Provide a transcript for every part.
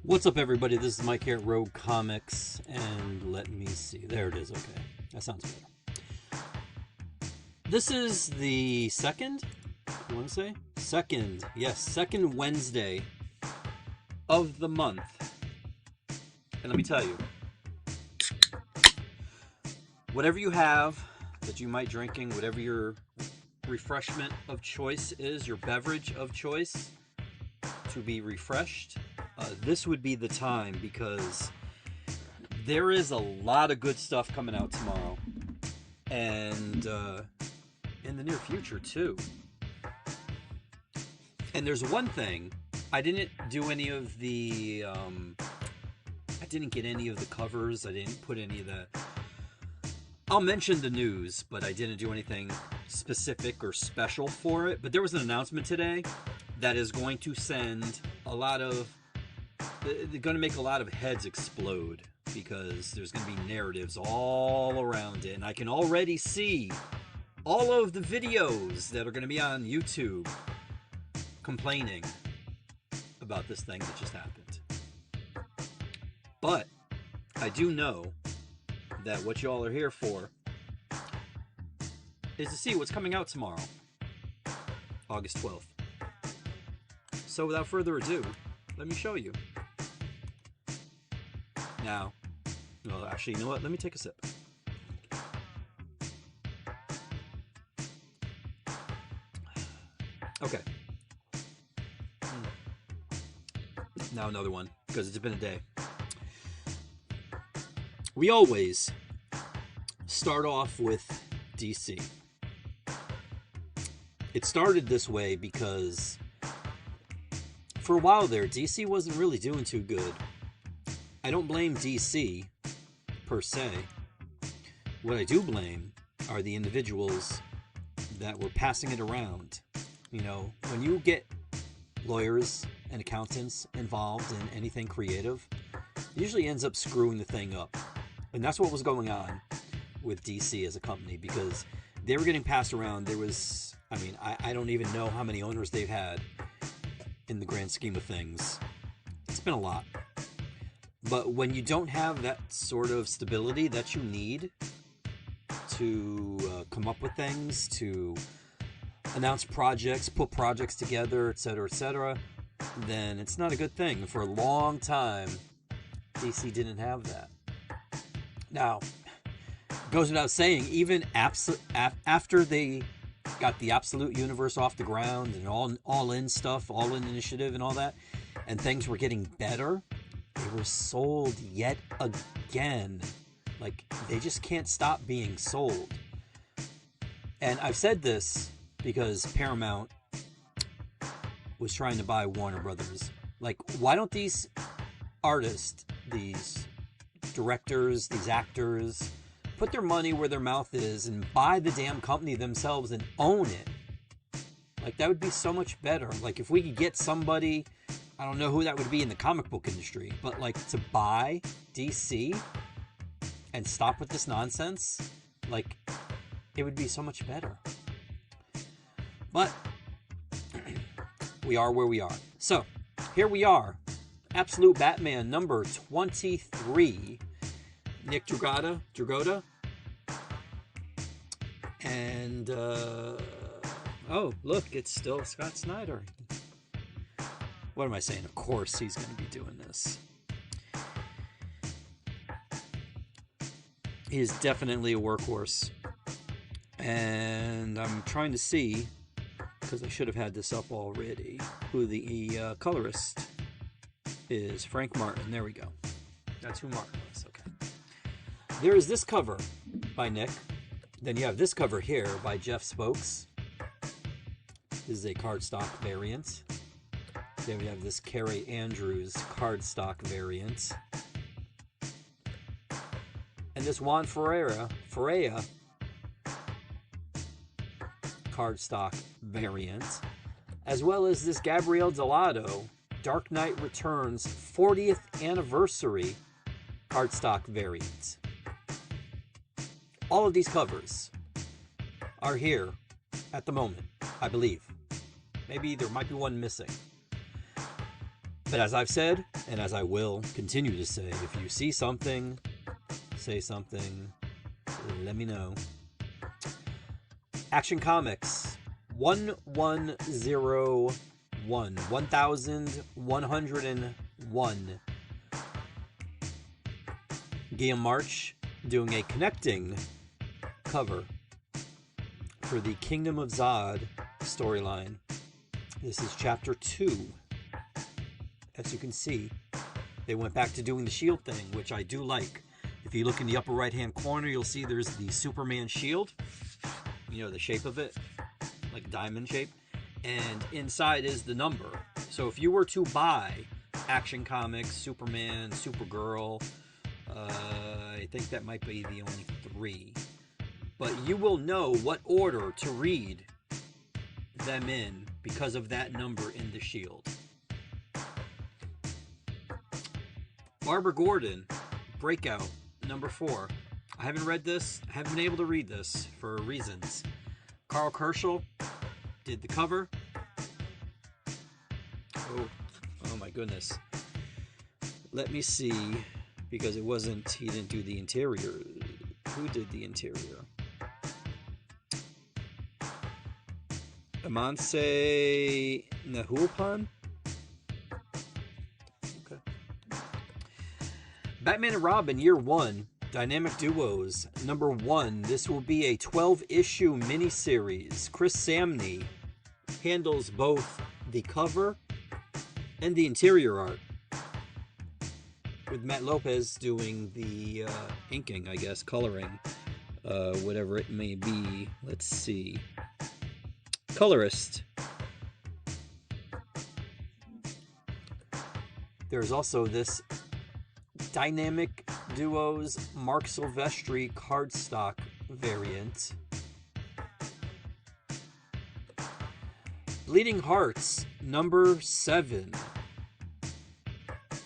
What's up, everybody? This is Mike here at Rogue Comics, and let me see. There it is. Okay, that sounds better. This is the second, I want to say? Second, yes, second Wednesday of the month. And let me tell you, whatever you have that you might drinking, whatever your refreshment of choice is, your beverage of choice to be refreshed, this would be the time, because there is a lot of good stuff coming out tomorrow and in the near future too. And there's one thing, I didn't do any of the I didn't get any of the covers, I didn't put any of the, I'll mention the news, but I didn't do anything specific or special for it. But there was an announcement today that is going to send a lot of, they're going to make a lot of heads explode, because there's going to be narratives all around it. And I can already see all of the videos that are going to be on YouTube complaining about this thing that just happened. But I do know that what y'all are here for is to see what's coming out tomorrow, August 12th. So without further ado, let me show you. Now, well, actually, you know what? Let me take a sip. Okay. Now another one, because it's been a day. We always start off with DC. It started this way because for a while there, DC wasn't really doing too good. I don't blame DC per se. What I do blame are the individuals that were passing it around. You know, when you get lawyers and accountants involved in anything creative, it usually ends up screwing the thing up. And that's what was going on with DC as a company, because they were getting passed around. There was, I mean, I don't even know how many owners they've had in the grand scheme of things. It's been a lot. But when you don't have that sort of stability that you need to come up with things, to announce projects, put projects together, etc., then it's not a good thing. For a long time, DC didn't have that. Now, it goes without saying, even after they got the Absolute Universe off the ground and all-in stuff, all-in initiative and all that, and things were getting better, they were sold yet again. Like, they just can't stop being sold. And I've said this because Paramount was trying to buy Warner Brothers. Like, why don't these artists, these directors, these actors, put their money where their mouth is and buy the damn company themselves and own it? Like, that would be so much better. Like, if we could get somebody, I don't know who that would be in the comic book industry, but like, to buy DC and stop with this nonsense, like, it would be so much better. But we are where we are. So here we are, Absolute Batman number 23, Nick Dragotta, and oh, look, it's still Scott Snyder. What am I saying? Of course he's going to be doing this. He is definitely a workhorse. And I'm trying to see, because I should have had this up already, who the colorist is. Frank Martin. There we go. That's who Martin is. Okay. There is this cover by Nick. Then you have this cover here by Jeff Spokes. This is a cardstock variant. Then we have this Carrie Andrews cardstock variant. And this Juan Ferreira cardstock variant. As well as this Gabriel Delato Dark Knight Returns 40th Anniversary cardstock variant. All of these covers are here at the moment, I believe. Maybe there might be one missing. But as I've said, and as I will continue to say, if you see something, say something, let me know. Action Comics 1101. 1101. Guillaume March doing a connecting cover for the Kingdom of Zod storyline. This is chapter 2. As you can see, they went back to doing the shield thing, which I do like. If you look in the upper right hand corner, you'll see there's the Superman shield. You know, the shape of it, like diamond shape. And inside is the number. So if you were to buy Action Comics, Superman, Supergirl, I think that might be the only 3. But you will know what order to read them in because of that number in the shield. Barbara Gordon, Breakout, number 4. I haven't read this. I haven't been able to read this for reasons. Carl Kerschel did the cover. Oh my goodness. Let me see, because he didn't do the interior. Who did the interior? Amanse Nahuapan? Okay. Batman and Robin, Year 1, Dynamic Duos, number 1. This will be a 12-issue miniseries. Chris Samney handles both the cover and the interior art, with Matt Lopez doing the inking, I guess, coloring, whatever it may be. Let's see. Colorist. There's also this Dynamic Duos Mark Silvestri cardstock variant. Bleeding Hearts, number 7.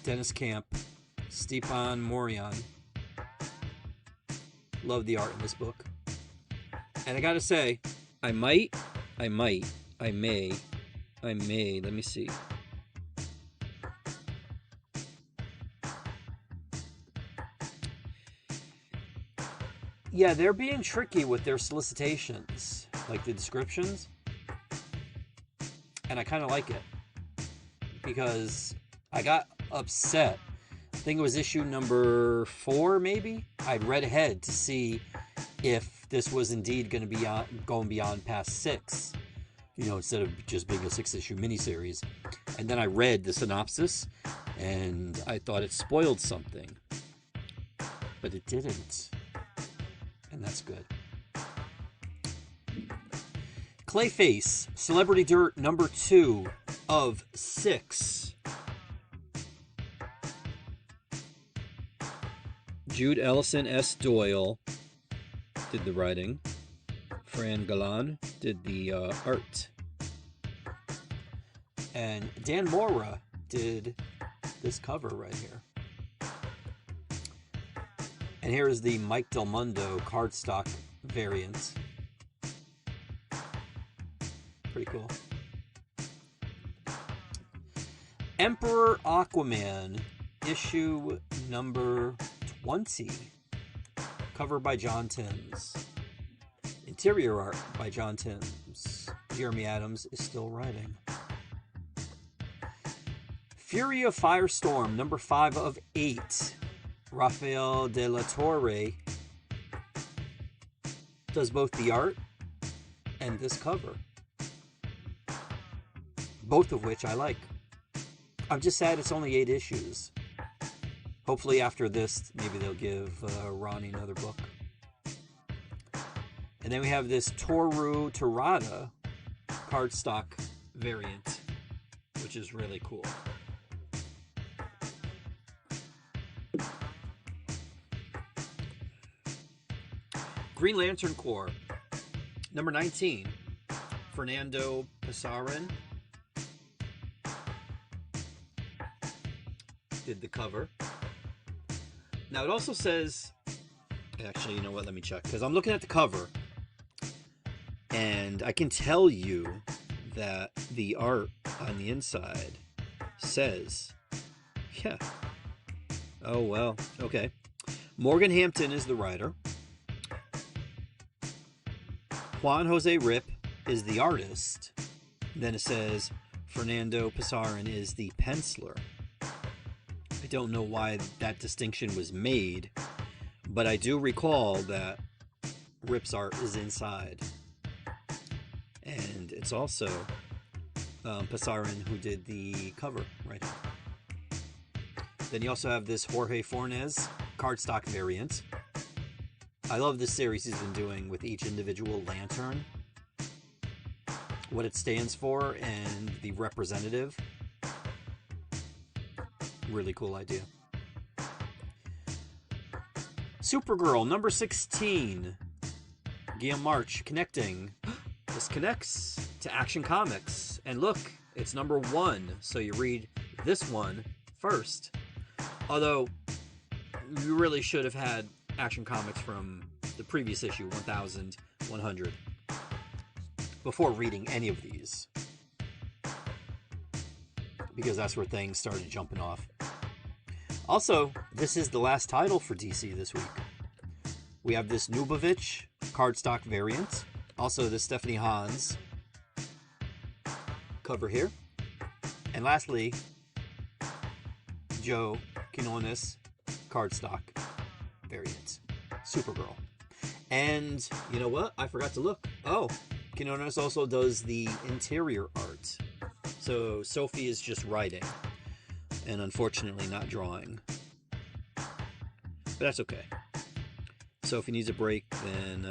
Dennis Camp, Stepan Morion. Love the art in this book. And I gotta say, I may, let me see. Yeah, they're being tricky with their solicitations, like the descriptions. And I kind of like it, because I got upset. I think it was issue number 4, maybe. I'd read ahead to see if this was indeed going to be going beyond past 6, you know, instead of just being a 6-issue miniseries. And then I read the synopsis, and I thought it spoiled something, but it didn't, and that's good. Clayface, Celebrity Dirt, number 2 of 6. Jude Ellison S. Doyle did the writing. Fran Galan did the art. And Dan Mora did this cover right here. And here is the Mike Del Mundo cardstock variant. Pretty cool. Emperor Aquaman, issue number 20. Cover by John Timms. Interior art by John Timms. Jeremy Adams is still writing. Fury of Firestorm, number 5 of 8. Rafael de la Torre does both the art and this cover, both of which I like. I'm just sad it's only 8 issues. Hopefully after this, maybe they'll give Ronnie another book. And then we have this Toru Terada cardstock variant, which is really cool. Green Lantern Corps, number 19, Fernando Pasarin did the cover. Now it also says, actually, you know what, let me check, because I'm looking at the cover, and I can tell you that the art on the inside says, yeah. Oh, well, okay. Morgan Hampton is the writer. Juan Jose Rip is the artist. Then it says Fernando Pasarin is the penciler. I don't know why that distinction was made, but I do recall that Rip's art is inside. And it's also Pasarin who did the cover right here. Then you also have this Jorge Fornes cardstock variant. I love this series he's been doing with each individual lantern, what it stands for, and the representative. Really cool idea. Supergirl, number 16. Guillaume March connecting. This connects to Action Comics. And look, it's number 1, so you read this one first. Although, you really should have had Action Comics from the previous issue, 1100, before reading any of these. Because that's where things started jumping off. Also, this is the last title for DC this week. We have this Nubovich cardstock variant. Also, the Stephanie Hans cover here. And lastly, Joe Quinones cardstock variant. Supergirl. And you know what? I forgot to look. Oh, Quinones also does the interior art. So Sophie is just writing. And unfortunately not drawing. But that's okay. So if he needs a break, then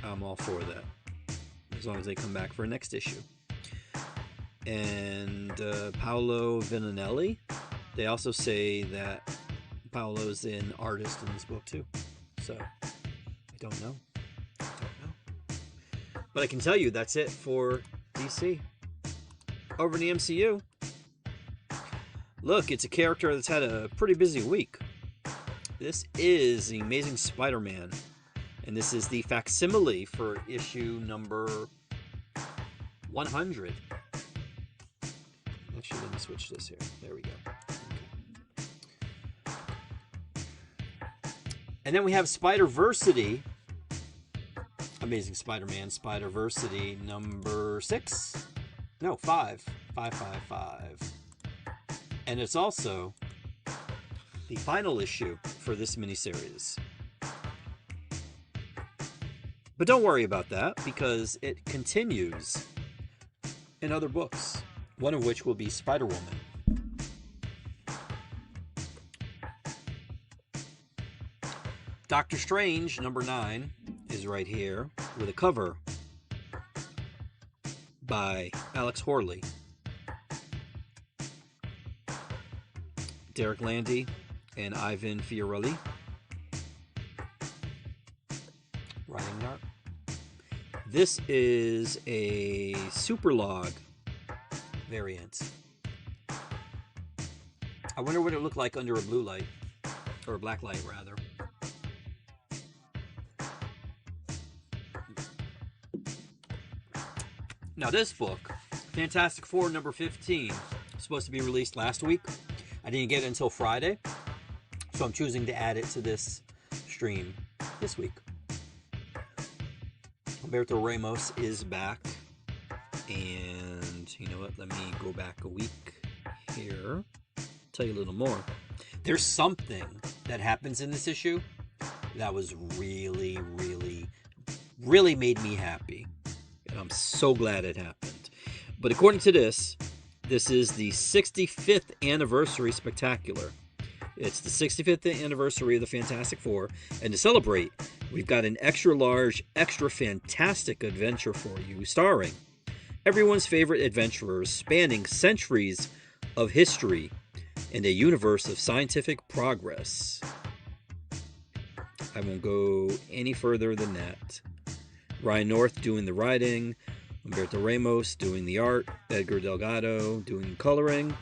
I'm all for that. As long as they come back for a next issue. And Paolo Vininelli, they also say that Paolo's an artist in this book too. So I don't know. But I can tell you that's it for DC. Over in the MCU. Look, it's a character that's had a pretty busy week. This is the Amazing Spider-Man. And this is the facsimile for issue number 100. Actually, let me switch this here. There we go. Okay. And then we have Spider-Versity. Amazing Spider-Man Spider-Versity number 6. No, 5. 555. And it's also the final issue for this miniseries. But don't worry about that, because it continues in other books, one of which will be Spider-Woman. Doctor Strange, number 9, is right here with a cover by Alex Horley. Derek Landy and Ivan Fiorelli. Writing art. This is a Superlog variant. I wonder what it looked like under a blue light. Or a black light, rather. Now this book, Fantastic Four number 15, was supposed to be released last week. I didn't get it until Friday, so I'm choosing to add it to this stream this week. Humberto Ramos is back, and you know what, let me go back a week here, tell you a little more. There's something that happens in this issue that was really made me happy, and I'm so glad it happened. But according to this is the 65th anniversary spectacular. It's the 65th anniversary of the Fantastic Four, and to celebrate, we've got an extra large, extra fantastic adventure for you, starring everyone's favorite adventurers spanning centuries of history and a universe of scientific progress. I won't go any further than that. Ryan North doing the writing, Humberto Ramos doing the art, Edgar Delgado doing coloring,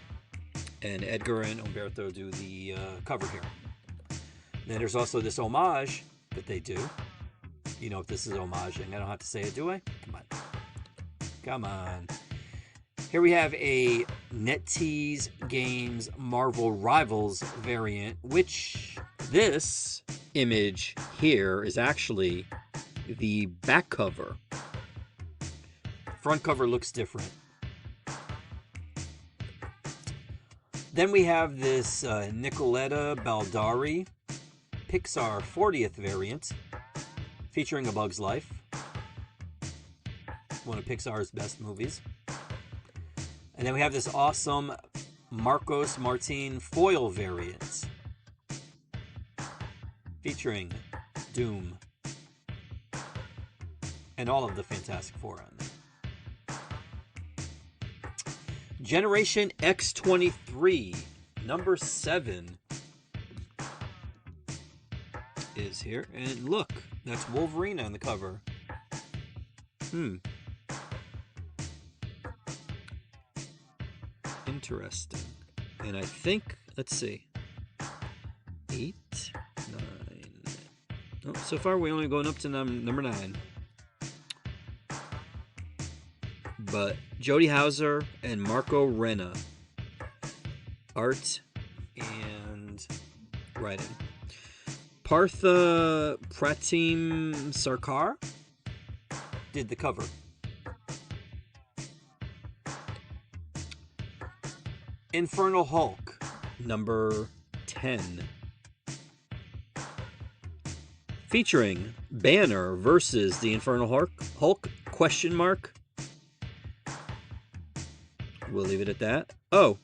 and Edgar and Humberto do the cover here. Then there's also this homage that they do. You know if this is homaging. I don't have to say it, do I? Come on. Come on. Here we have a NetEase Games Marvel Rivals variant, which this image here is actually the back cover. Front cover looks different. Then we have this Nicoletta Baldari Pixar 40th variant featuring A Bug's Life, one of Pixar's best movies. And then we have this awesome Marcos Martin foil variant featuring Doom and all of the Fantastic Four on there. Generation X23, number 7 is here. And look, that's Wolverine on the cover. Interesting. And I think, let's see, 8, 9. Oh, so far we're only going up to number 9. But Jody Hauser and Marco Renna, art and writing. Partha Pratim Sarkar did the cover. Infernal Hulk, number 10. Featuring Banner versus the Infernal Hulk, question mark. We'll leave it at that. Oh,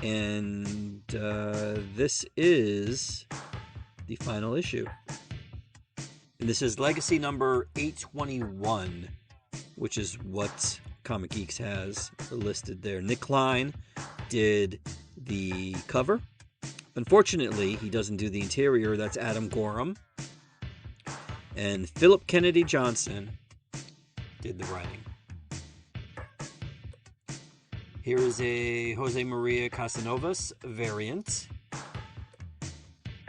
and this is the final issue. And this is Legacy number 821, which is what Comic Geeks has listed there. Nick Klein did the cover. Unfortunately, he doesn't do the interior. That's Adam Gorham. And Philip Kennedy Johnson did the writing. Here is a Jose Maria Casanovas variant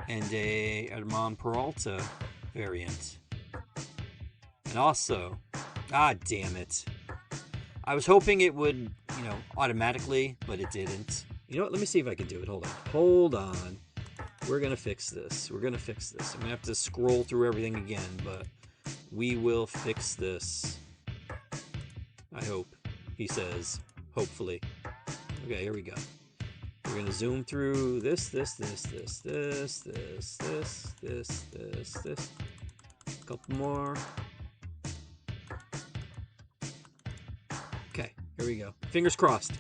and a Herman Peralta variant. And also, damn it. I was hoping it would, automatically, but it didn't. You know what? Let me see if I can do it. Hold on. We're going to fix this. I'm going to have to scroll through everything again, but we will fix this. I hope, he says. Hopefully. Okay, here we go. We're going to zoom through this. A couple more. Okay, here we go. Fingers crossed.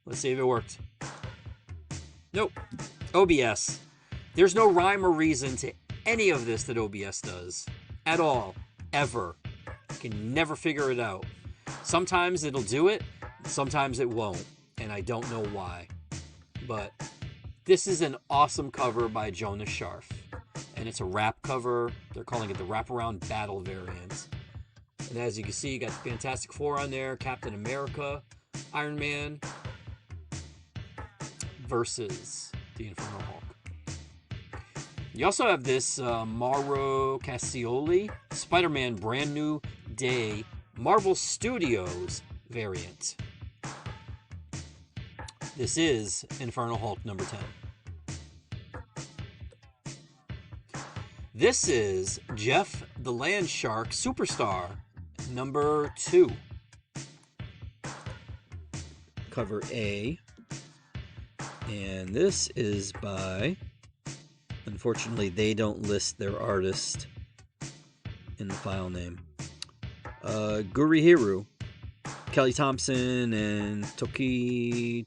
Let's see if it worked. Nope. OBS. There's no rhyme or reason to any of this that OBS does. At all. Ever. You can never figure it out. Sometimes it'll do it. Sometimes it won't, and I don't know why. But this is an awesome cover by Jonas Scharf, and it's a wrap cover. They're calling it the Wraparound Battle variant. And as you can see, you got the Fantastic Four on there, Captain America, Iron Man, versus the Infernal Hulk. You also have this Mauro Cassioli, Spider-Man Brand New Day, Marvel Studios variant. This is Infernal Hulk number 10. This is Jeff the Land Shark Superstar number 2. Cover A. And this is by, unfortunately, they don't list their artist in the file name. Gurihiru, Kelly Thompson, and Tokoro.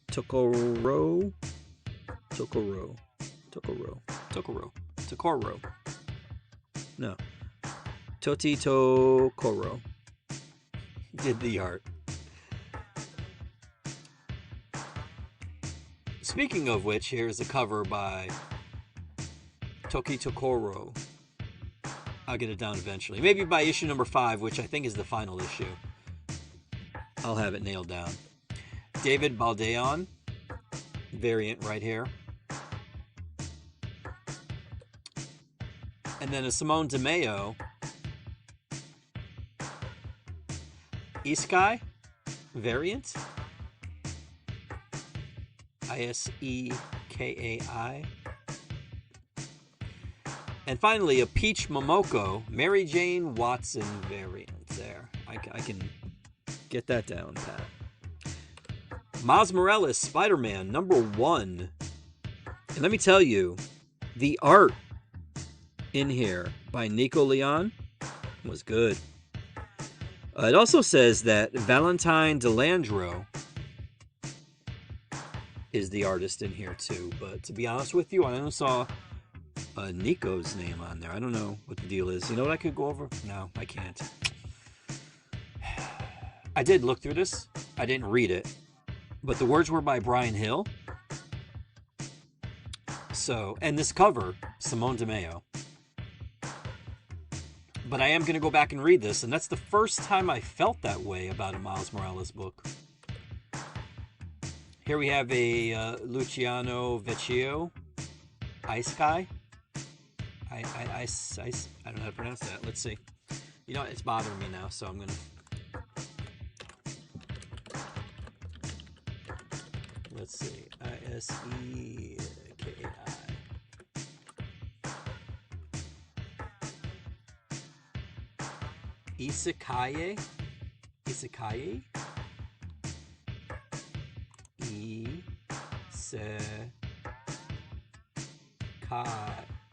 No. Toti Tokoro did the art. Speaking of which, here's a cover by Toki Tokoro. I'll get it down eventually. Maybe by issue number 5, which I think is the final issue. I'll have it nailed down. David Baldeon, variant right here. And then a Simone DeMeo, Iskai variant. Isekai. And finally, a Peach Momoko Mary Jane Watson variant. There, I can get that down, Pat. Miles Morales Spider-Man #1. And let me tell you, the art in here by Nico Leon was good. It also says that Valentine DeLandro is the artist in here too. But to be honest with you, I only saw Nico's name on there. I don't know what the deal is. You know what I could go over? No, I can't. I did look through this. I didn't read it. But the words were by Brian Hill. So, and this cover, Simone DeMeo. But I am going to go back and read this, and that's the first time I felt that way about a Miles Morales book. Here we have a Luciano Vecchio, Ice Guy. I don't know how to pronounce that. Let's see. You know, it's bothering me now, so I'm going to... Let's see. Isekai. Isekai?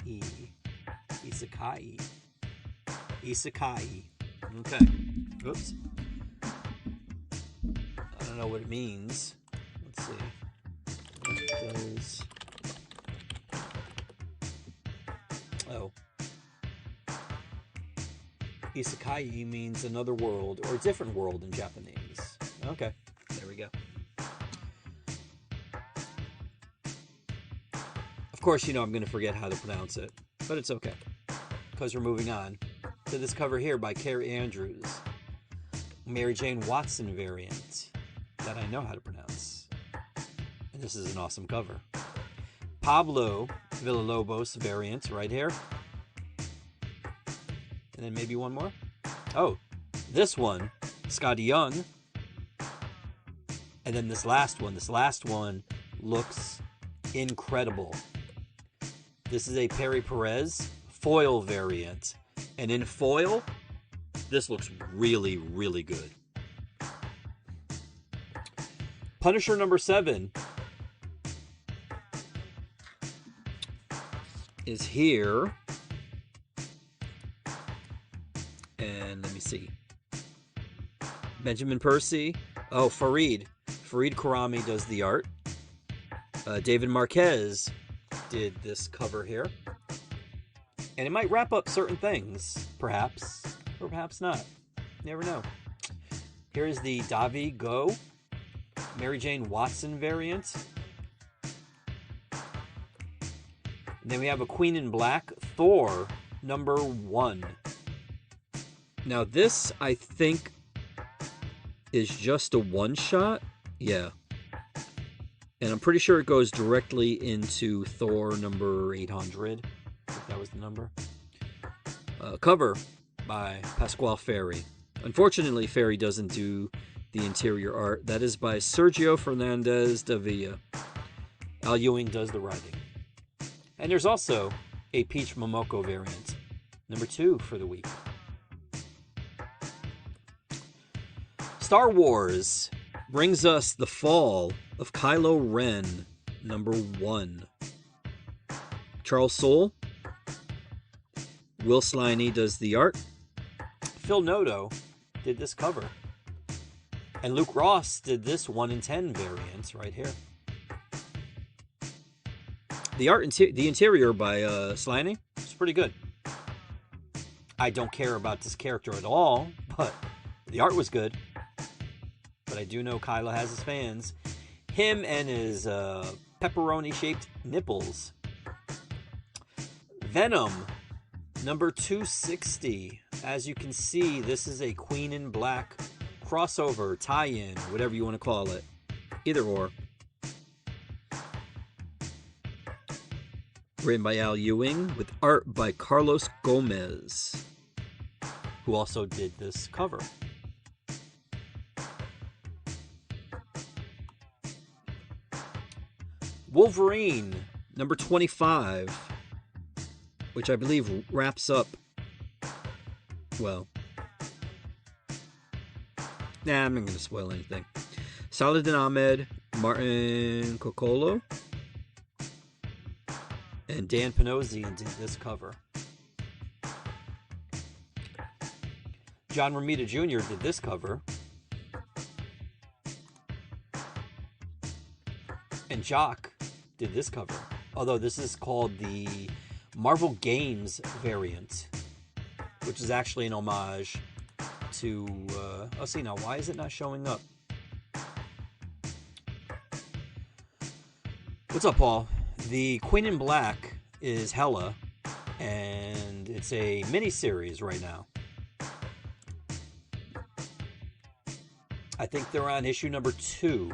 Isekai? Isekai. Isekai. Okay. Oops. I don't know what it means. Let's see. What does... Oh. Isekai means another world or a different world in Japanese. Okay. There we go. Of course, you know I'm going to forget how to pronounce it, but it's okay, because we're moving on to this cover here by Carrie Andrews, Mary Jane Watson variant that I know how to pronounce, and this is an awesome cover. Pablo Villalobos variant right here, and then maybe one more. Oh, this one, Scotty Young, and then this last one looks incredible. This is a Perry Perez foil variant. And in foil, this looks really, really good. Punisher #7 is here. And let me see. Benjamin Percy. Oh, Fareed. Fareed Karami does the art. David Marquez did this cover here. And it might wrap up certain things, perhaps, or perhaps not. You never know. Here is the Davi Go Mary Jane Watson variant. And then we have a Queen in Black Thor #1. Now this, I think, is just a one-shot. Yeah. And I'm pretty sure it goes directly into Thor #800. I think that was the number. Cover by Pasquale Ferry. Unfortunately, Ferry doesn't do the interior art. That is by Sergio Fernandez Davila. Al Ewing does the writing. And there's also a Peach Momoko variant. #2 for the week. Star Wars brings us the fall of Kylo Ren #1. Charles Soule, Will Sliney does the art. Phil Noto did this cover. And Luke Ross did this 1 in 10 variants right here. The interior by Sliney is pretty good. I don't care about this character at all, but the art was good. But I do know Kylo has his fans. Him and his pepperoni-shaped nipples. Venom #260. As you can see, this is a Queen in Black crossover, tie-in, whatever you want to call it. Either or. Written by Al Ewing with art by Carlos Gomez, who also did this cover. Wolverine, number 25, which I believe wraps up, well, nah, I'm not going to spoil anything. Saladin Ahmed, Martin Coccolo, and Dan Panosian did this cover. John Romita Jr. did this cover. And Jock did this cover. Although this is called the Marvel Games variant, which is actually an homage to... oh, see, now, why is it not showing up? What's up, Paul? The Queen in Black is Hela, and it's a mini-series right now. I think they're on issue number 2.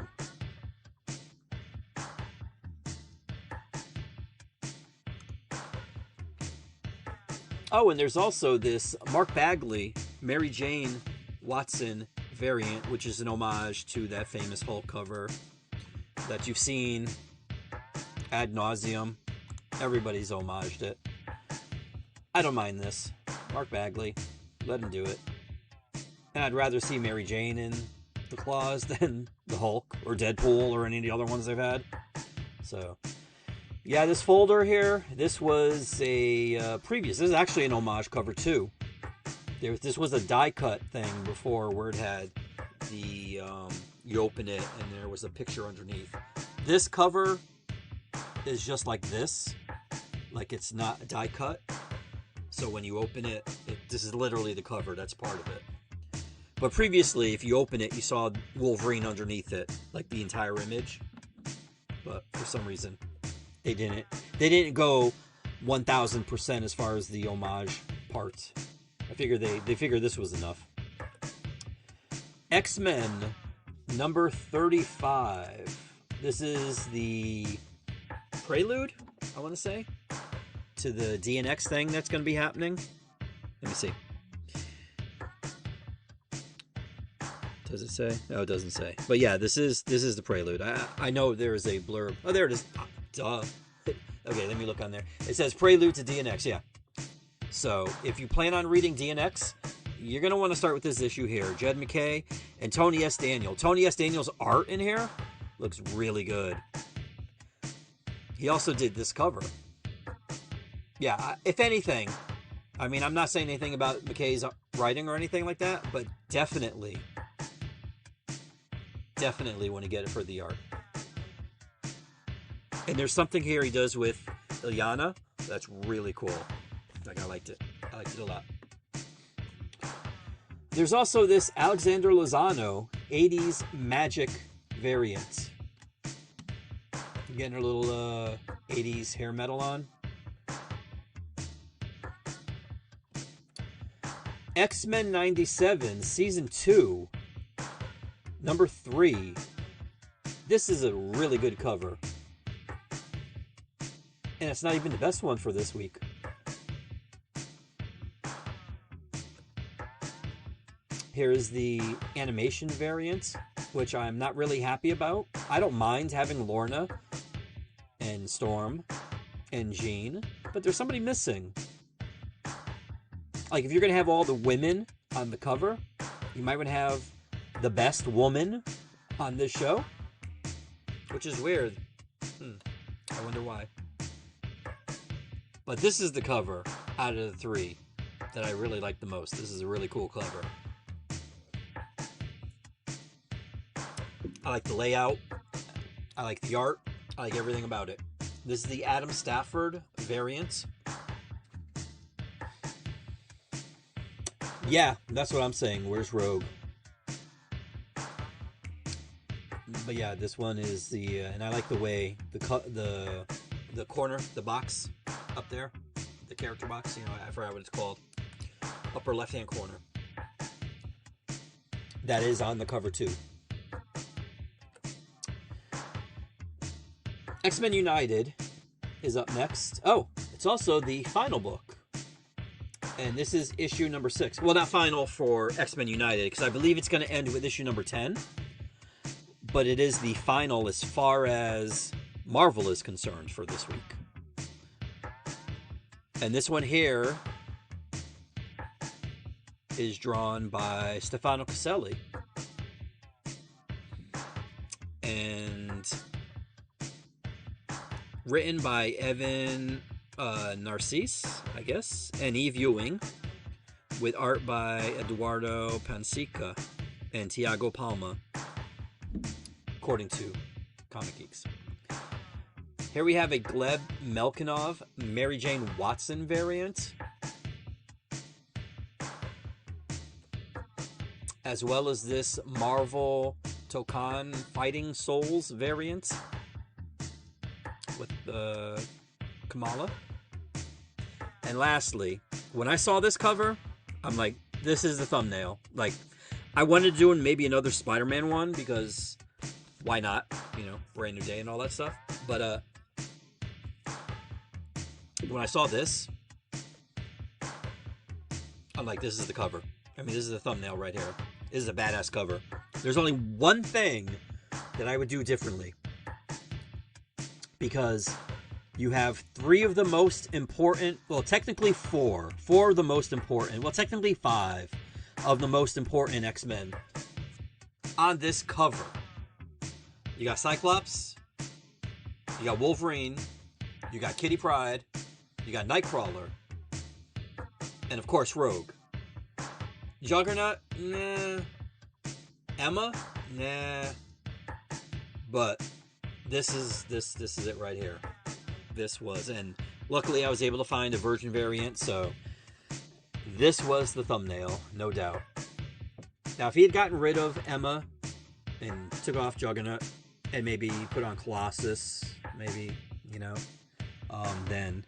Oh, and there's also this Mark Bagley, Mary Jane Watson variant, which is an homage to that famous Hulk cover that you've seen ad nauseum. Everybody's homaged it. I don't mind this. Mark Bagley, let him do it. And I'd rather see Mary Jane in the claws than the Hulk or Deadpool or any of the other ones they've had. So, yeah, this folder here, this was a previous. This is actually an homage cover too. This was a die cut thing before, where it had the you open it and there was a picture underneath. This cover is just like this, like it's not a die cut. So when you open it, this is literally the cover. That's part of it. But previously, if you open it, you saw Wolverine underneath it, like the entire image. But for some reason, they didn't go 1000% as far as the homage parts. I figured they figured this was enough. X-Men number 35. This is the prelude, I want to say, to the DNX thing that's going to be happening. Let me see. Does it say? No, it doesn't say. But yeah, this is the prelude. I know there is a blurb. Oh, there it is. Duh. Okay, let me look on there. It says prelude to DNX. Yeah. So if you plan on reading DNX, you're going to want to start with this issue here. Jed MacKay and Tony S. Daniel. Tony S. Daniel's art in here looks really good. He also did this cover. Yeah, if anything, I mean, I'm not saying anything about McKay's writing or anything like that, but definitely want to get it for the art. And there's something here he does with Ilyana that's really cool. Like, I liked it. I liked it a lot. There's also this Alexander Lozano 80s Magic variant. Getting her little 80s hair metal on. X-Men 97 Season 2 number 3. This is a really good cover. And it's not even the best one for this week. Here is the animation variant, which I'm not really happy about. I don't mind having Lorna and Storm and Jean, but there's somebody missing. Like, if you're going to have all the women on the cover, you might want to have the best woman on this show, which is weird. I wonder why. But this is the cover out of the 3 that I really like the most. This is a really cool cover. I like the layout. I like the art. I like everything about it. This is the Adam Stafford variant. Yeah, that's what I'm saying. Where's Rogue? But yeah, this one is the and I like the way the corner, the box up there, the character box. You know, I forgot what it's called. Upper left-hand corner. That is on the cover too. X-Men United is up next. Oh, it's also the final book. And this is issue number 6. Well, not final for X-Men United, because I believe it's going to end with issue number 10. But it is the final as far as Marvel is concerned for this week. And this one here is drawn by Stefano Caselli. And written by Evan Narcisse, I guess, and Eve Ewing, with art by Eduardo Pansica and Tiago Palma, according to Comic Geeks. Here we have a Gleb Melkinov Mary Jane Watson variant, as well as this Marvel Tokan Fighting Souls variant with Kamala. And lastly, when I saw this cover, I'm like, this is the thumbnail. Like, I wanted to do maybe another Spider-Man one, because why not? You know, brand new day and all that stuff. But when I saw this, I'm like, this is the cover. I mean, this is the thumbnail right here. This is a badass cover. There's only one thing that I would do differently, because you have three of the most important, well, technically four of the most important, well, technically five of the most important X-Men on this cover. You got Cyclops, you got Wolverine, you got Kitty Pryde, you got Nightcrawler, and of course Rogue. Juggernaut, nah. Emma, nah. But this is it right here. This was, and luckily I was able to find a Virgin variant, so this was the thumbnail, no doubt. Now, if he had gotten rid of Emma and took off Juggernaut and maybe put on Colossus, maybe, you know, then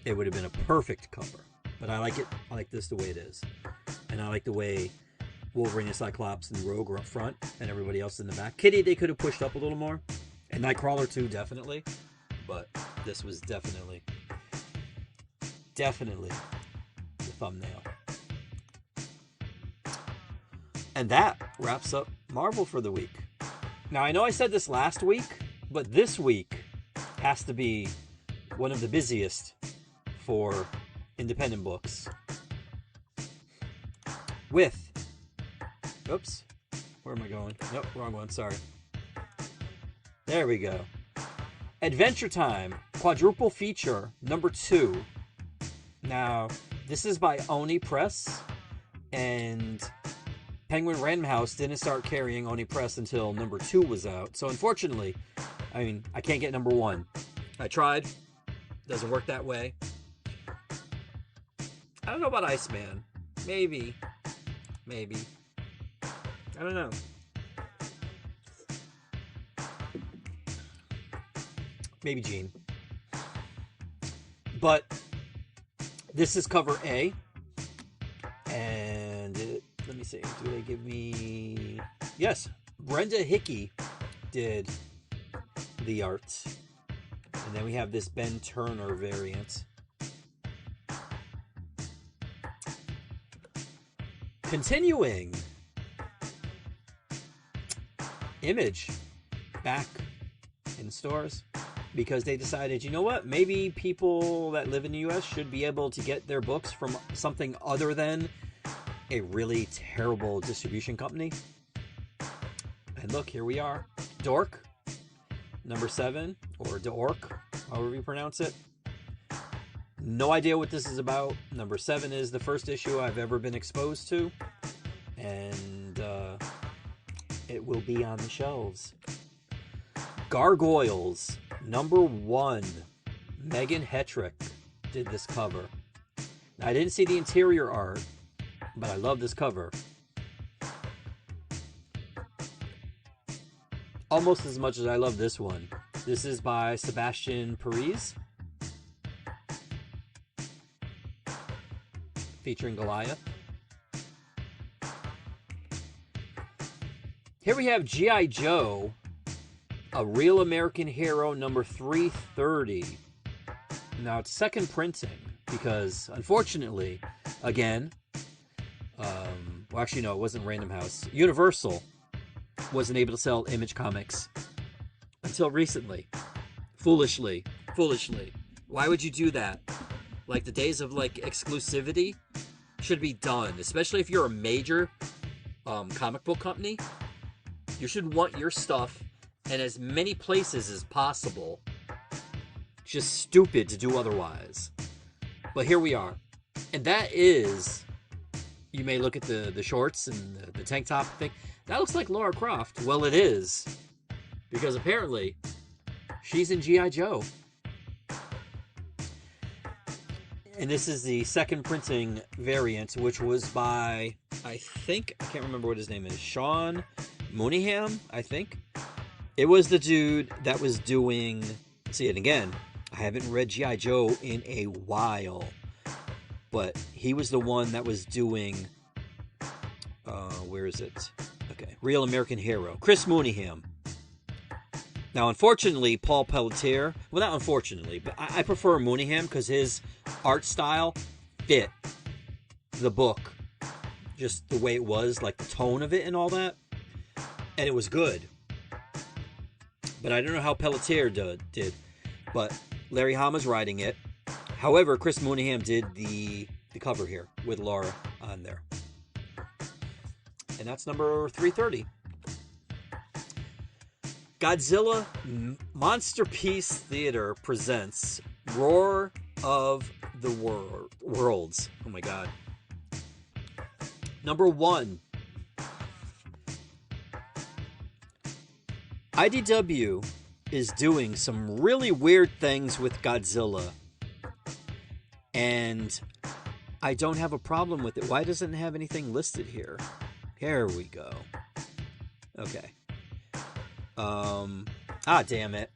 it would have been a perfect cover. But I like it. I like this the way it is. And I like the way Wolverine and Cyclops and Rogue are up front and everybody else in the back. Kitty, they could have pushed up a little more. And Nightcrawler too, definitely. But this was definitely the thumbnail. And that wraps up Marvel for the week. Now, I know I said this last week, but this week has to be one of the busiest for independent books. With, oops, where am I going? Nope, wrong one, sorry. There we go. Adventure Time, quadruple feature, number 2. Now, this is by Oni Press, and Penguin Random House didn't start carrying Oni Press until number 2 was out. So unfortunately, I mean, I can't get number 1. I tried. Doesn't work that way. I don't know about Iceman. Maybe. I don't know. Maybe Gene. But this is cover A. And let me see. Do they give me... Yes. Brenda Hickey did the art. And then we have this Ben Turner variant. Continuing. Image back in stores because they decided, you know what, maybe people that live in the US should be able to get their books from something other than a really terrible distribution company. And look, here we are. Dork, number 7, or Dork, however you pronounce it. No idea what this is about. Number 7 is the first issue I've ever been exposed to. And it will be on the shelves. Gargoyles, number 1. Megan Hetrick did this cover. Now, I didn't see the interior art, but I love this cover. Almost as much as I love this one. This is by Sebastian Perez, featuring Goliath. Here we have G.I. Joe, A Real American Hero, number 330. Now, it's second printing because, unfortunately, again, well, actually, no, it wasn't Random House. Universal wasn't able to sell Image Comics until recently. Foolishly. Foolishly. Why would you do that? Like, the days of, like, exclusivity should be done. Especially if you're a major comic book company. You should want your stuff in as many places as possible. Just stupid to do otherwise. But here we are. And that is... You may look at the shorts and the tank top thing. That looks like Lara Croft. Well, it is. Because apparently, she's in G.I. Joe. And this is the second printing variant, which was by, I think, I can't remember what his name is, Sean Mooneyham, I think. It was the dude that was doing, see it again, I haven't read G.I. Joe in a while, but he was the one that was doing, where is it? Okay, Real American Hero, Chris Mooneyham. Now, unfortunately, Paul Pelletier, well, not unfortunately, but I prefer Mooneyham because his art style fit the book. Just the way it was, like the tone of it and all that. And it was good. But I don't know how Pelletier did. But Larry Hama's writing it. However, Chris Mooneyham did the cover here with Laura on there. And that's number 330. Godzilla Monsterpiece Theater presents Roar of the Worlds. Oh my god. Number 1. IDW is doing some really weird things with Godzilla. And I don't have a problem with it. Why doesn't it have anything listed here? Here we go. Okay. Damn it.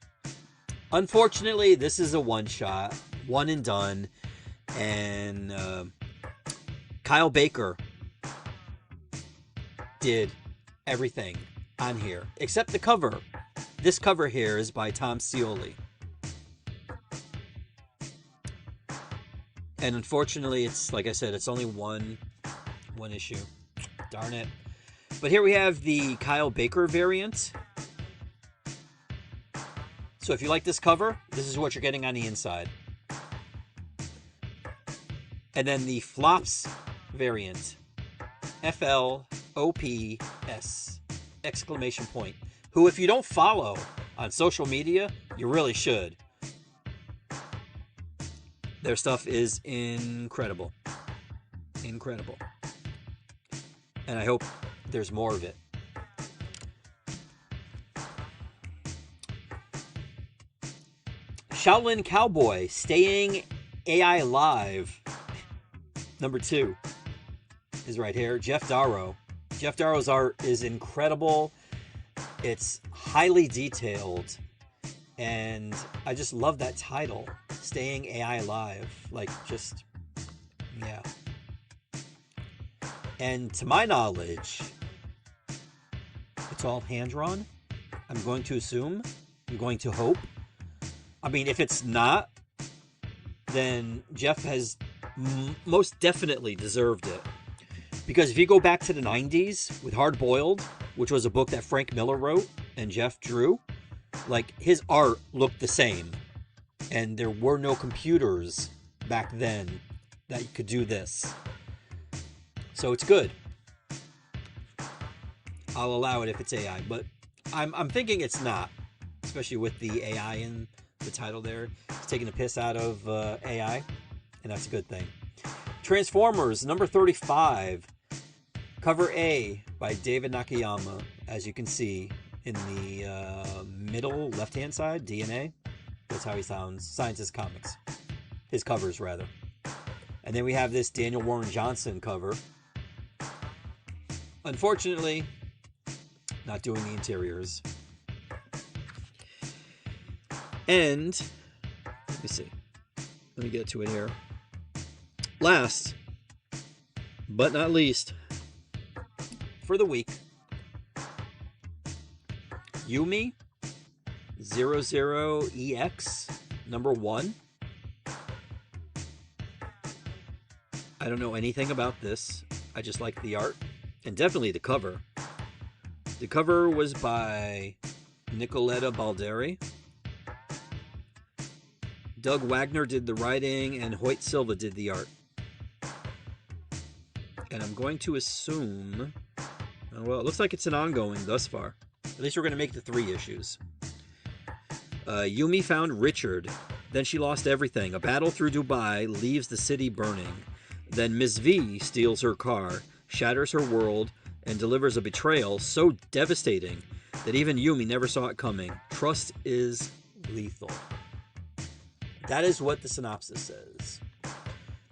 Unfortunately, this is a one-shot. One and done. And Kyle Baker did everything on here. Except the cover. This cover here is by Tom Scioli. And unfortunately, it's, like I said, it's only one issue. Darn it. But here we have the Kyle Baker variant. So if you like this cover, this is what you're getting on the inside. And then the Flops variant. FLOPS! Exclamation point. Who, if you don't follow on social media, you really should. Their stuff is incredible. Incredible. And I hope there's more of it. Shaolin Cowboy, Staying AI Alive. Number 2 is right here. Jeff Darrow. Jeff Darrow's art is incredible. It's highly detailed. And I just love that title. Staying AI Alive. Like, just, yeah. And to my knowledge, it's all hand-drawn. I'm going to assume. I'm going to hope. I mean, if it's not, then Jeff has most definitely deserved it. Because if you go back to the 90s with Hard Boiled, which was a book that Frank Miller wrote and Jeff drew, like, his art looked the same. And there were no computers back then that you could do this. So it's good. I'll allow it if it's AI, but I'm thinking it's not. Especially with the AI in the title there. It's taking a piss out of AI, and that's a good thing. Transformers, number 35. Cover A by David Nakayama, as you can see in the middle left-hand side, DNA. That's how he signs his comics. His covers, rather. And then we have this Daniel Warren Johnson cover. Unfortunately, not doing the interiors. And, let me see. Let me get to it here. Last, but not least, for the week, Yumi 00EX number 1. I don't know anything about this. I just like the art and definitely the cover. The cover was by Nicoletta Balderi. Doug Wagner did the writing, and Hoyt Silva did the art. And I'm going to assume... well, it looks like it's an ongoing thus far. At least we're going to make the 3 issues. Yumi found Richard. Then she lost everything. A battle through Dubai leaves the city burning. Then Miss V steals her car, shatters her world, and delivers a betrayal so devastating that even Yumi never saw it coming. Trust is lethal. That is what the synopsis says.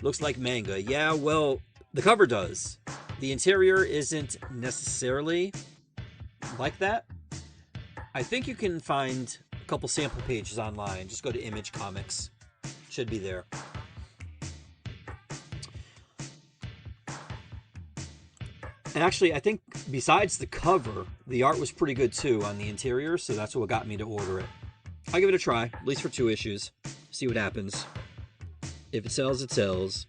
Looks like manga. Yeah, well, the cover does. The interior isn't necessarily like that. I think you can find a couple sample pages online. Just go to Image Comics. Should be there. And actually, I think besides the cover, the art was pretty good too on the interior, so that's what got me to order it. I'll give it a try, at least for 2 issues. See what happens. If it sells, it sells.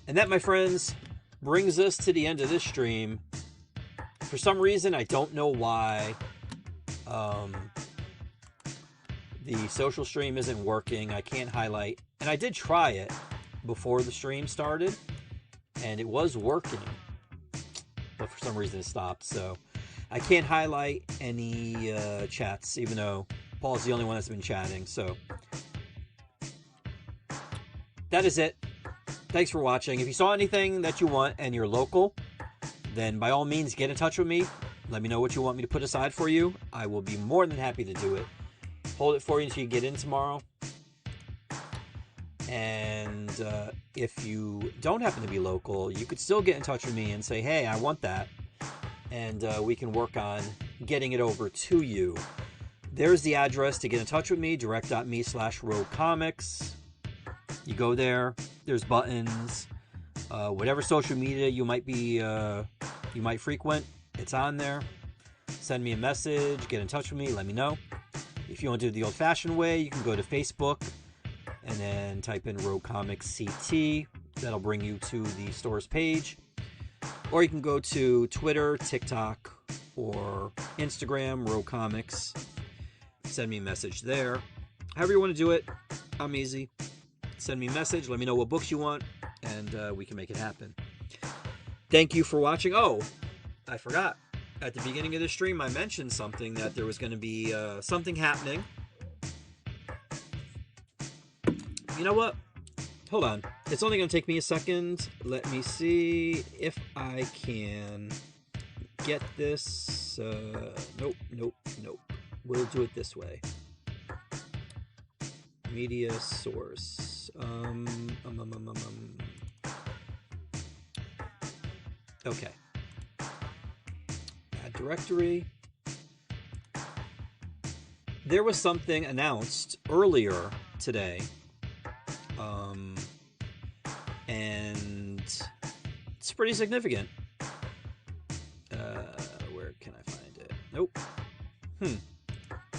And that, my friends, brings us to the end of this stream. For some reason, I don't know why the social stream isn't working. I can't highlight. And I did try it before the stream started, and it was working. But for some reason, it stopped. So I can't highlight any chats, even though Paul's the only one that's been chatting. So that is it. Thanks for watching. If you saw anything that you want and you're local, then by all means get in touch with me. Let me know what you want me to put aside for you. I will be more than happy to do it. Hold it for you until you get in tomorrow. And if you don't happen to be local, you could still get in touch with me and say, hey, I want that. And we can work on getting it over to you. There's the address to get in touch with me, direct.me/roguecomics. You go there. There's buttons. Whatever social media you might frequent, it's on there. Send me a message. Get in touch with me. Let me know. If you want to do it the old-fashioned way, you can go to Facebook and then type in Rogue Comics CT. That'll bring you to the store's page. Or you can go to Twitter, TikTok, or Instagram, Rogue Comics. Send me a message there. However you want to do it, I'm easy. Send me a message. Let me know what books you want, and we can make it happen. Thank you for watching. Oh, I forgot. At the beginning of the stream, I mentioned something, that there was going to be something happening. You know what? Hold on. It's only going to take me a second. Let me see if I can get this. Nope. We'll do it this way. Media source. Okay. Add directory. There was something announced earlier today. And it's pretty significant. Where can I find it? Nope.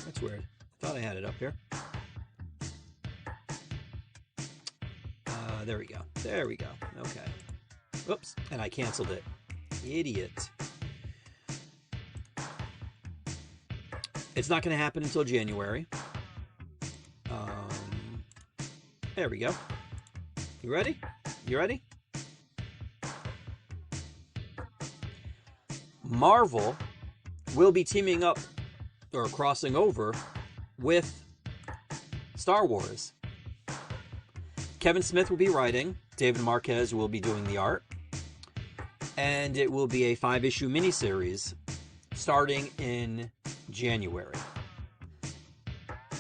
That's weird. Thought I had it up here. There we go. There we go. Okay. Oops. And I canceled it. Idiot. It's not going to happen until January. There we go. You ready? You ready? Marvel will be teaming up or crossing over with Star Wars. Kevin Smith will be writing. David Marquez will be doing the art. And it will be a 5-issue miniseries starting in January.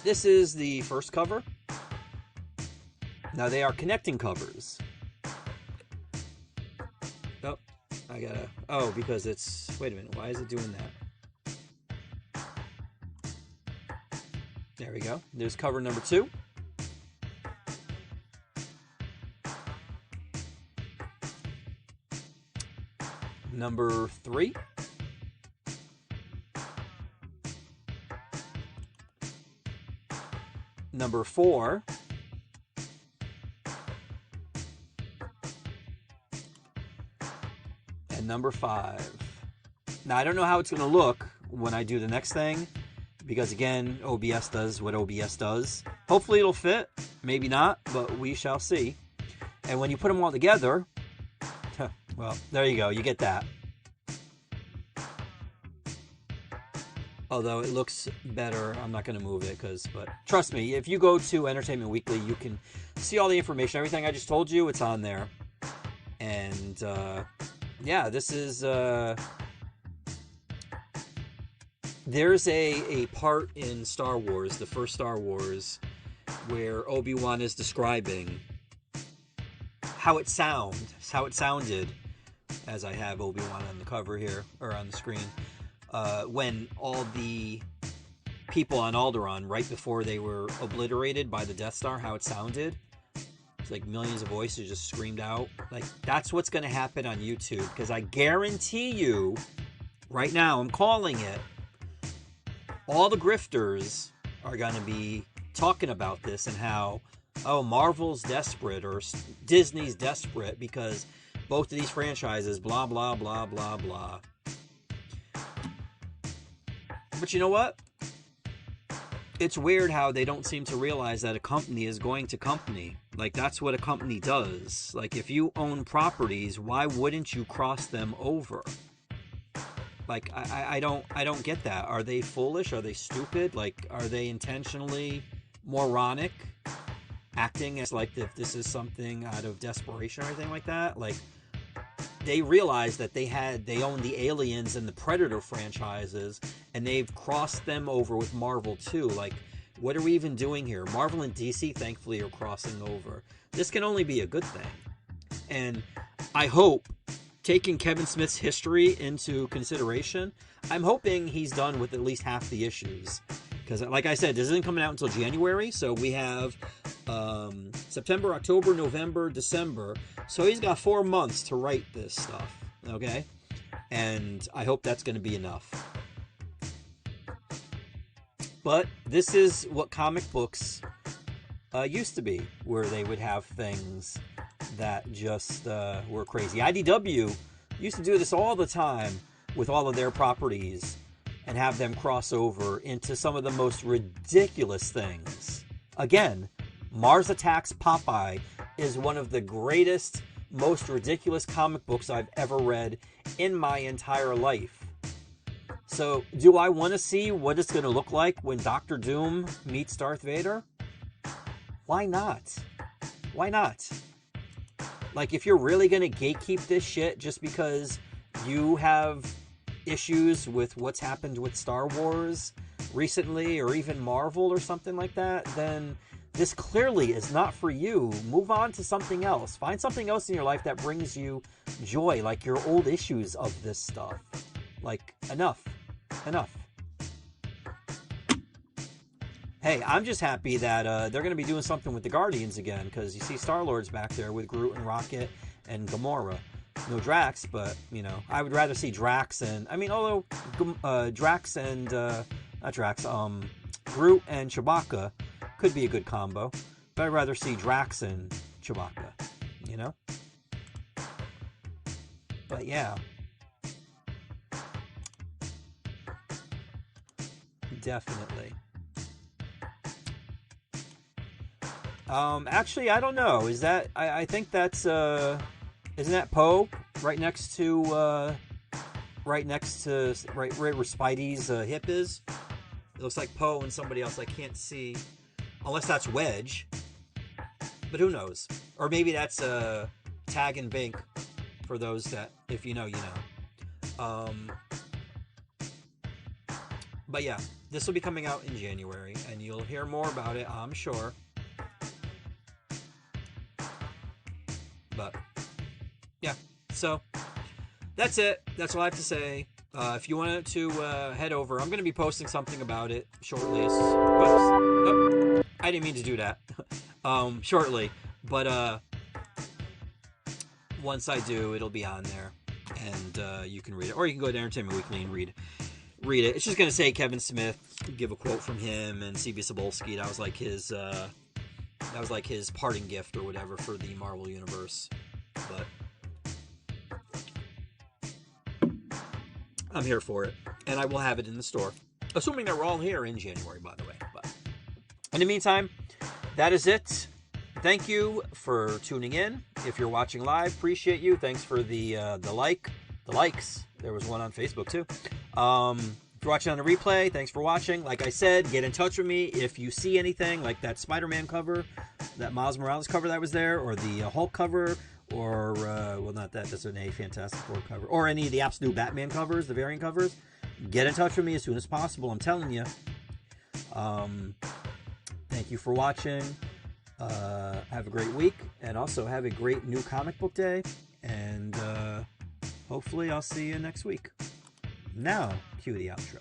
This is the first cover. Now they are connecting covers. Oh, I gotta... Oh, because it's... Wait a minute, why is it doing that? There we go. There's cover number 2. Number 3. Number 4. And number 5. Now, I don't know how it's going to look when I do the next thing, because again, OBS does what OBS does. Hopefully it'll fit, maybe not, but we shall see. And when you put them all together, well, there you go, you get that. Although it looks better, I'm not going to move it, but trust me, if you go to Entertainment Weekly, you can see all the information. Everything I just told you, it's on there. And yeah, this is there's a part in Star Wars, the first Star Wars, where Obi-Wan is describing how it sounded, as I have Obi-Wan on the cover here, or on the screen, when all the people on Alderaan, right before they were obliterated by the Death Star, how it sounded. It's like millions of voices just screamed out. Like, that's what's going to happen on YouTube, because I guarantee you, right now, I'm calling it, all the grifters are going to be talking about this and how, oh, Marvel's desperate or Disney's desperate because both of these franchises, blah, blah, blah, blah, blah. But you know what? It's weird how they don't seem to realize that a company is going to company. Like, that's what a company does. Like, if you own properties, why wouldn't you cross them over? Like, I don't get that. Are they foolish? Are they stupid? Like, are they intentionally moronic? Acting as like if this is something out of desperation or anything like that? Like, they realized that they owned the Aliens and the Predator franchises, and they've crossed them over with Marvel too. Like, what are we even doing here? Marvel and DC, thankfully, are crossing over. This can only be a good thing. And I hope, taking Kevin Smith's history into consideration, I'm hoping he's done with at least half the issues. Because, like I said, this isn't coming out until January, so we have September, October, November, December. So he's got 4 months to write this stuff, okay? And I hope that's going to be enough. But this is what comic books used to be, where they would have things that just were crazy. IDW used to do this all the time with all of their properties and have them cross over into some of the most ridiculous things. Again, Mars Attacks Popeye is one of the greatest, most ridiculous comic books I've ever read in my entire life. So, do I want to see what it's going to look like when Doctor Doom meets Darth Vader? Why not? Why not? Like, if you're really going to gatekeep this shit just because you have issues with what's happened with Star Wars recently, or even Marvel or something like that, then this clearly is not for you. Move on to something else. Find something else in your life that brings you joy, like your old issues of this stuff. Like, enough. Enough. Hey, I'm just happy that they're going to be doing something with the Guardians again, because you see Star-Lord's back there with Groot and Rocket and Gamora. No Drax, but, you know, I would rather see Drax and, I mean, although Drax and, not Drax, Groot and Chewbacca could be a good combo, but I'd rather see Drax and Chewbacca, you know? But yeah. Definitely. Actually, I don't know. Is that, I think that's, isn't that Poe right next to right where Spidey's hip is? It looks like Poe and somebody else I can't see, unless that's Wedge. But who knows? Or maybe that's Tag and Bink, for those that, if you know, you know. But yeah, this will be coming out in January, and you'll hear more about it, I'm sure. But yeah, so that's it. That's all I have to say. If you wanted to head over, I'm going to be posting something about it shortly. Whoops. Oh, I didn't mean to do that. Shortly. But once I do, it'll be on there, and you can read it. Or you can go to Entertainment Weekly and read it. It's just going to say Kevin Smith, give a quote from him, and C.B. Cebulski. That was like his parting gift or whatever for the Marvel Universe. But I'm here for it, and I will have it in the store. Assuming that we're all here in January, by the way. But in the meantime, that is it. Thank you for tuning in. If you're watching live, appreciate you. Thanks for the likes. There was one on Facebook too. If you're watching on the replay, thanks for watching. Like I said, get in touch with me if you see anything like that Spider-Man cover, that Miles Morales cover that was there, or the Hulk cover, or well, not that. That's an Fantastic Four cover, or any of the Absolute Batman covers, the variant covers. Get in touch with me as soon as possible. I'm telling you. Thank you for watching. Have a great week, and also have a great new comic book day. And hopefully, I'll see you next week. Now, cue the outro.